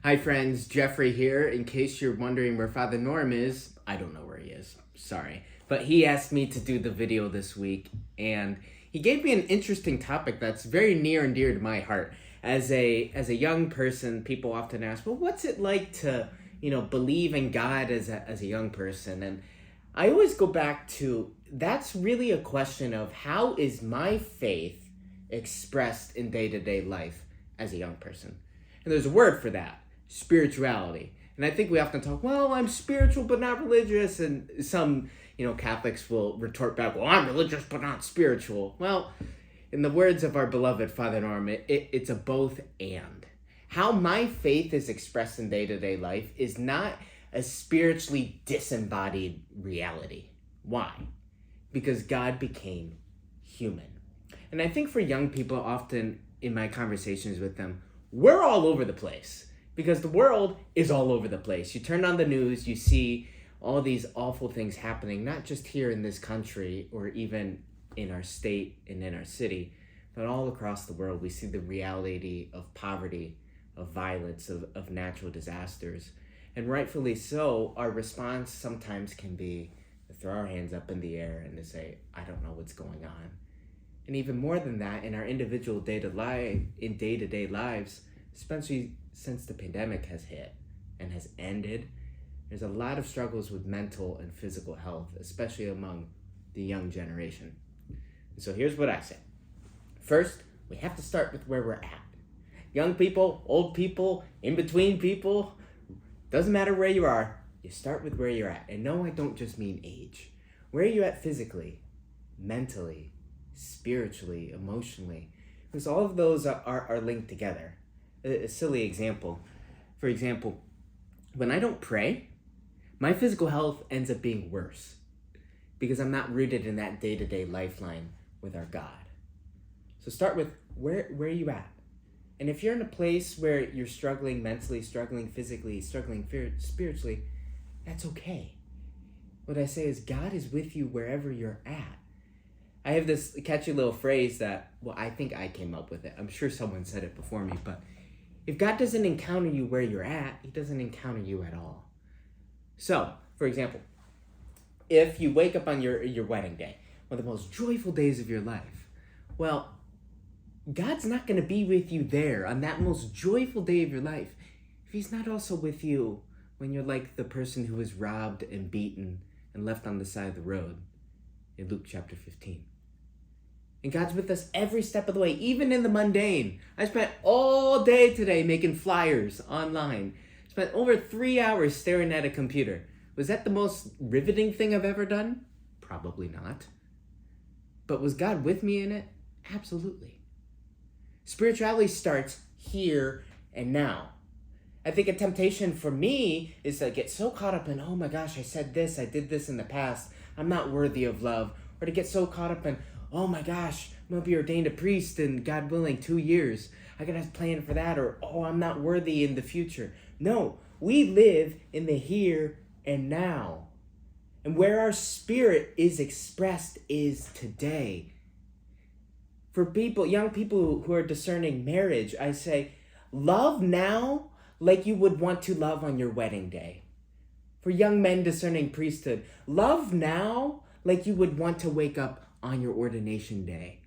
Hi friends, Jeffrey here. In case you're wondering where Father Norm is, I don't know where he is. Sorry. But he asked me to do the video this week and he gave me an interesting topic that's very near and dear to my heart. As a young person, people often ask, "Well, what's it like to, believe in God as a young person?" And I always go back to that's really a question of how is my faith expressed in day-to-day life as a young person? And there's a word for that, spirituality. And I think we often talk, well, I'm spiritual but not religious. And some, Catholics will retort back, well, I'm religious but not spiritual. Well, in the words of our beloved Father Norm, it's a both and. How my faith is expressed in day to day life is not a spiritually disembodied reality. Why? Because God became human. And I think for young people, often in my conversations with them, we're all over the place because the world is all over the place. You turn on the news, you see all these awful things happening, not just here in this country or even in our state and in our city, but all across the world. We see the reality of poverty, of violence, of natural disasters. And rightfully so, our response sometimes can be to throw our hands up in the air and to say, I don't know what's going on. And even more than that, in our individual day-to-day lives, especially since the pandemic has hit and has ended, there's a lot of struggles with mental and physical health, especially among the young generation. And so here's what I say. First, we have to start with where we're at. Young people, old people, in between people, doesn't matter where you are, you start with where you're at. And no, I don't just mean age. Where are you at physically, mentally, spiritually, emotionally? Because all of those are linked together. A silly example. For example, when I don't pray, my physical health ends up being worse because I'm not rooted in that day-to-day lifeline with our God. So start with where are you at? And if you're in a place where you're struggling mentally, struggling physically, struggling spiritually, that's okay. What I say is God is with you wherever you're at. I have this catchy little phrase that, well, I think I came up with it. I'm sure someone said it before me, but if God doesn't encounter you where you're at, he doesn't encounter you at all. So, for example, if you wake up on your wedding day, one of the most joyful days of your life, well, God's not going to be with you there on that most joyful day of your life if he's not also with you when you're like the person who was robbed and beaten and left on the side of the road in Luke chapter 15. And God's with us every step of the way, even in the mundane. I spent all day today making flyers online. Spent over 3 hours staring at a computer. Was that the most riveting thing I've ever done? Probably not. But was God with me in it? Absolutely. Spirituality starts here and now. I think a temptation for me is to get so caught up in, oh my gosh, I said this, I did this in the past, I'm not worthy of love. Or to get so caught up in, oh my gosh, I'm going to be ordained a priest in, God willing, 2 years. I got to plan for that. Or, oh, I'm not worthy in the future. No, we live in the here and now. And where our spirit is expressed is today. For people, young people who are discerning marriage, I say, love now like you would want to love on your wedding day. For young men discerning priesthood, love now like you would want to wake up on your ordination day.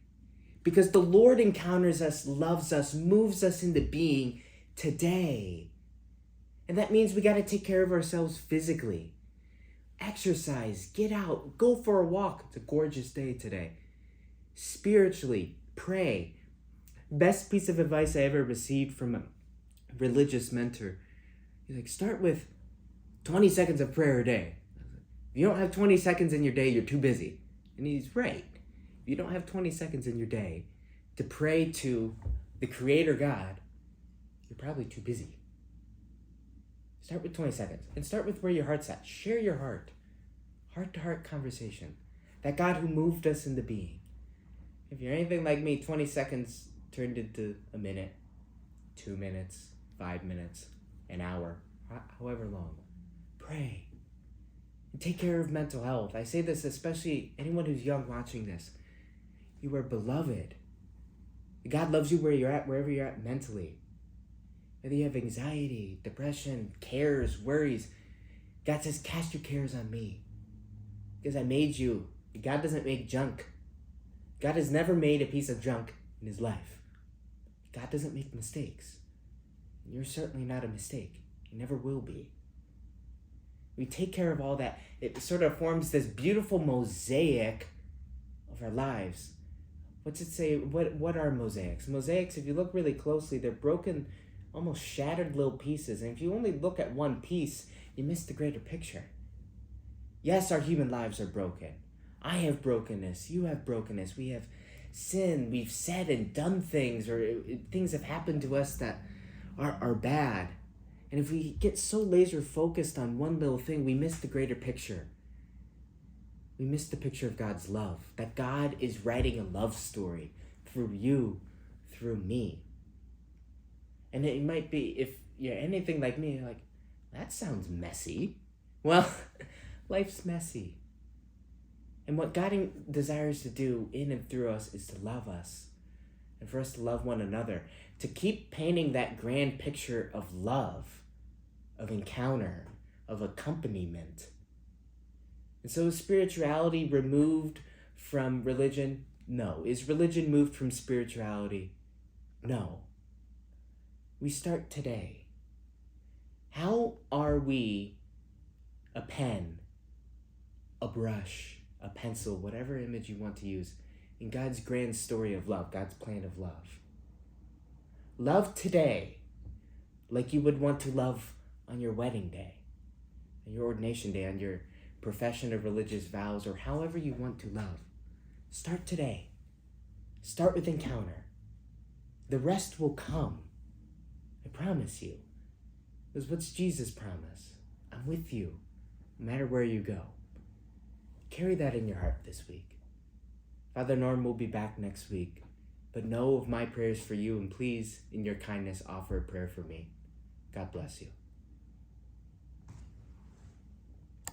Because the Lord encounters us, loves us, moves us into being today. And that means we got to take care of ourselves physically. Exercise, get out, go for a walk. It's a gorgeous day today. Spiritually, pray. Best piece of advice I ever received from a religious mentor. He's like, start with 20 seconds of prayer a day. If you don't have 20 seconds in your day, you're too busy. And he's right. If you don't have 20 seconds in your day to pray to the Creator God, you're probably too busy. Start with 20 seconds and start with where your heart's at. Share your heart-to-heart conversation. That God who moved us into being. If you're anything like me, 20 seconds turned into a minute, 2 minutes, 5 minutes, an hour, however long. Pray. And take care of mental health. I say this especially anyone who's young watching this. You are beloved. God loves you where you're at, wherever you're at mentally. Whether you have anxiety, depression, cares, worries, God says, cast your cares on me. Because I made you. God doesn't make junk. God has never made a piece of junk in his life. God doesn't make mistakes. You're certainly not a mistake. You never will be. We take care of all that. It sort of forms this beautiful mosaic of our lives. What's it say? What are mosaics? Mosaics, if you look really closely, they're broken, almost shattered little pieces. And if you only look at one piece, you miss the greater picture. Yes, our human lives are broken. I have brokenness. You have brokenness. We have sin. We've said and done things, or things have happened to us that are bad. And if we get so laser focused on one little thing, we miss the greater picture. We miss the picture of God's love, that God is writing a love story through you, through me. And it might be, if you're anything like me, you're like, that sounds messy. Well, life's messy. And what God desires to do in and through us is to love us, and for us to love one another, to keep painting that grand picture of love, of encounter, of accompaniment. And so is spirituality removed from religion? No. Is religion moved from spirituality? No. We start today. How are we a pen, a brush, a pencil, whatever image you want to use, in God's grand story of love, God's plan of love? Love today like you would want to love on your wedding day, on your ordination day, on your profession of religious vows, or however you want to love. Start today. Start with encounter. The rest will come. I promise you. Because what's Jesus' promise? I'm with you, no matter where you go. Carry that in your heart this week. Father Norm will be back next week, but know of my prayers for you, and please, in your kindness, offer a prayer for me. God bless you.